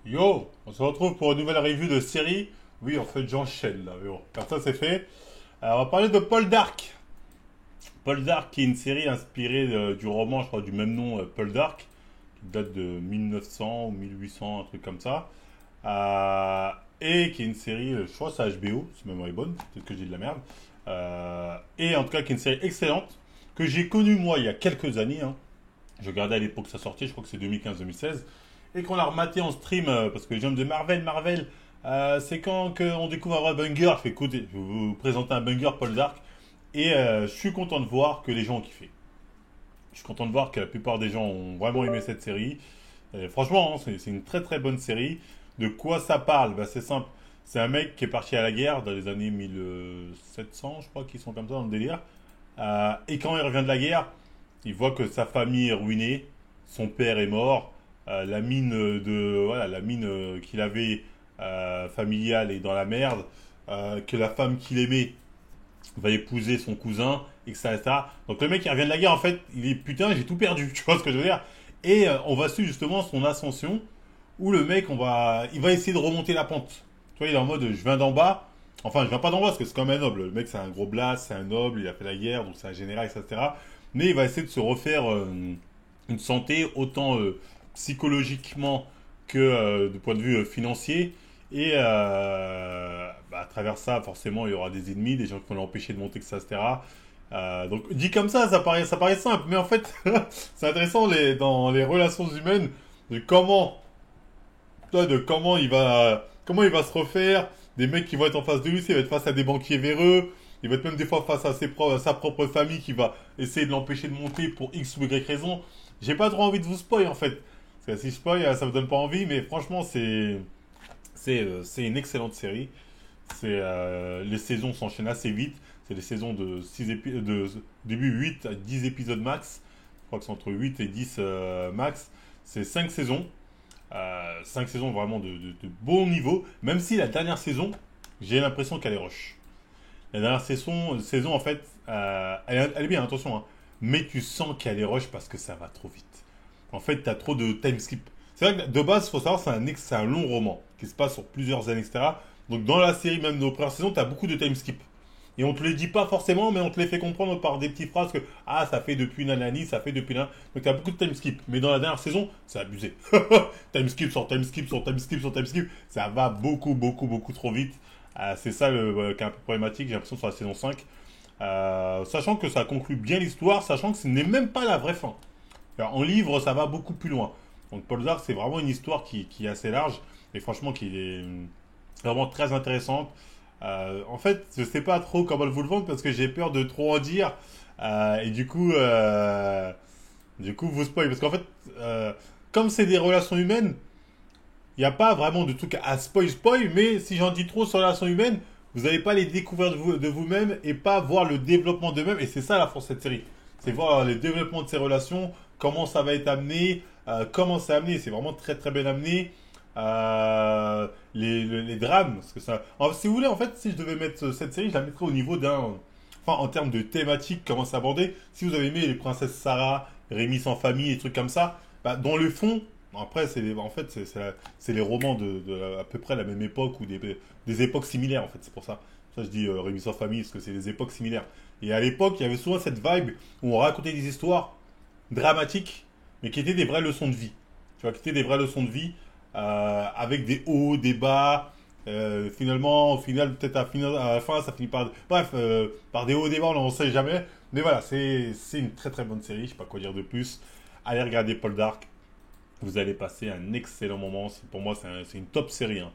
Yo, on se retrouve pour une nouvelle review de série. Oui, en fait, j'enchaîne là, mais bon, comme ça c'est fait. Alors, on va parler de Paul Dark. Paul Dark, qui est une série inspirée du roman, je crois, du même nom, Paul Dark, qui date de 1900 ou 1800, un truc comme ça. Euh, et qui est une série, je crois, que c'est HBO, si ma mémoire est bonne, peut-être que j'ai de la merde. Et en tout cas, qui est une série excellente, que j'ai connue moi il y a quelques années, hein. Je regardais à l'époque sa sortie, je crois que c'est 2015-2016. Et qu'on l'a rematé en stream, parce que les gens me disent Marvel, c'est quand qu'on découvre un vrai banger. Je fais écoutez, je vais vous présenter un banger Paul Dark. Et je suis content de voir que les gens ont kiffé. Je suis content de voir que la plupart des gens ont vraiment aimé cette série. Et franchement, hein, c'est une très très bonne série. De quoi ça parle? Bah, c'est simple. C'est un mec qui est parti à la guerre dans les années 1700, je crois qu'ils sont comme ça dans le délire. Et quand il revient de la guerre, il voit que sa famille est ruinée, son père est mort, la mine voilà, la mine qu'il avait familiale est dans la merde, que la femme qu'il aimait va épouser son cousin, etc. Donc le mec il revient de la guerre en fait, il est putain j'ai tout perdu, tu vois ce que je veux dire. Et on va suivre justement son ascension où le mec il va essayer de remonter la pente. Tu vois il est en mode je viens d'en bas, enfin je viens pas d'en bas parce que c'est quand même un noble. Le mec c'est un gros blast, c'est un noble, il a fait la guerre donc c'est un général, etc. Mais il va essayer de se refaire une santé autant psychologiquement que de point de vue financier. Et bah, à travers ça, forcément, il y aura des ennemis, des gens qui vont l'empêcher de monter, etc. Donc dit comme ça paraît simple, mais en fait, c'est intéressant dans les relations humaines de comment il va se refaire. Des mecs qui vont être en face de lui, il va être face à des banquiers véreux, il va être même des fois face à à sa propre famille qui va essayer de l'empêcher de monter pour X ou Y raison. J'ai pas trop envie de vous spoil en fait. Parce que si je spoil, ça me donne pas envie, mais franchement, c'est une excellente série. Les saisons s'enchaînent assez vite. C'est des saisons de, 6 de début 8 à 10 épisodes max. Je crois que c'est entre 8 et 10 max. C'est 5 saisons. 5 saisons vraiment de bon niveau. Même si la dernière saison, j'ai l'impression qu'elle est rush. La dernière saison en fait, elle est bien, attention. Hein. Mais tu sens qu'elle est rush parce que ça va trop vite. En fait, tu as trop de time skip. C'est vrai que de base, il faut savoir, c'est un long roman qui se passe sur plusieurs années, etc. Donc dans la série, même de nos premières saisons, tu as beaucoup de time skip. Et on te les dit pas forcément, mais on te les fait comprendre par des petites phrases que ah ça fait depuis nanani, ça fait depuis nan. Donc tu as beaucoup de time skip. Mais dans la dernière saison, c'est abusé. Time skip sur time skip sur time skip sur time skip, ça va beaucoup trop vite. C'est ça qui est un peu problématique, j'ai l'impression sur la saison 5. Sachant que ça conclut bien l'histoire, sachant que ce n'est même pas la vraie fin. Alors, en livre, ça va beaucoup plus loin. Donc Paul Dark, c'est vraiment une histoire qui est assez large et franchement qui est vraiment très intéressante. En fait, je sais pas trop comment vous le vendre parce que j'ai peur de trop en dire et du coup, vous spoil parce qu'en fait, comme c'est des relations humaines, il n'y a pas vraiment de truc à spoil, mais si j'en dis trop sur les relations humaines, vous n'allez pas les découvrir de vous-même et pas voir le développement d'eux-mêmes. Et c'est ça la force de cette série. C'est voir le développement de ces relations, comment ça va être amené, comment c'est amené. C'est vraiment très très bien amené. Les drames, parce que ça. Si vous voulez, en fait, si je devais mettre cette série, je la mettrais au niveau d'un. Enfin, en termes de thématique, comment c'est abordé. Si vous avez aimé les princesses Sarah, Rémi sans famille, et trucs comme ça, bah, dans le fond, après, en fait, c'est les romans à peu près la même époque ou des époques similaires, en fait, c'est pour ça. Ça, je dis Rémi sans famille, parce que c'est des époques similaires. Et à l'époque, il y avait souvent cette vibe où on racontait des histoires dramatiques, mais qui étaient des vraies leçons de vie. Tu vois, qui étaient des vraies leçons de vie, avec des hauts, des bas. Finalement, au final, peut-être à la fin, ça finit par. Bref, par des hauts, des bas, on n'en sait jamais. Mais voilà, c'est une très très bonne série, je sais pas quoi dire de plus. Allez regarder Paul Dark, vous allez passer un excellent moment. Pour moi, c'est une top série. Hein.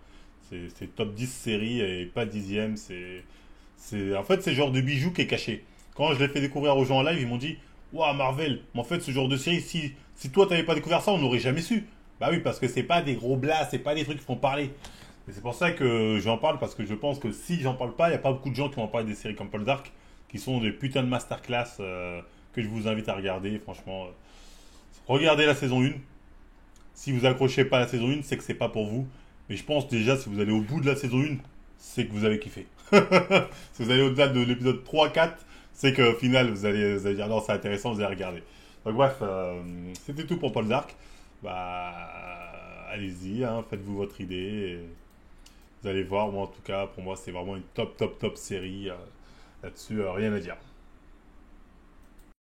C'est top 10 série et pas dixième. En fait, c'est le genre de bijou qui est caché. Quand je l'ai fait découvrir aux gens en live, ils m'ont dit Waouh, Marvel, mais en fait, ce genre de série, si toi, t'avais pas découvert ça, on n'aurait jamais su. Bah oui, parce que c'est pas des gros blasts, c'est pas des trucs qui font parler. Et c'est pour ça que j'en parle, parce que je pense que si j'en parle pas, il n'y a pas beaucoup de gens qui vont en parler des séries comme Paul Dark, qui sont des putains de masterclass que je vous invite à regarder. Franchement, regardez la saison 1. Si vous accrochez pas à la saison 1, c'est que c'est pas pour vous. Mais je pense déjà, si vous allez au bout de la saison 1, c'est que vous avez kiffé. Si vous allez au-delà de l'épisode 3-4, c'est qu'au final, vous allez dire non, c'est intéressant, vous allez regarder. Donc bref, c'était tout pour Paul Dark. Bah, allez-y, hein, faites-vous votre idée. Et vous allez voir, moi en tout cas, pour moi, c'est vraiment une top, top, top série. Là-dessus, rien à dire.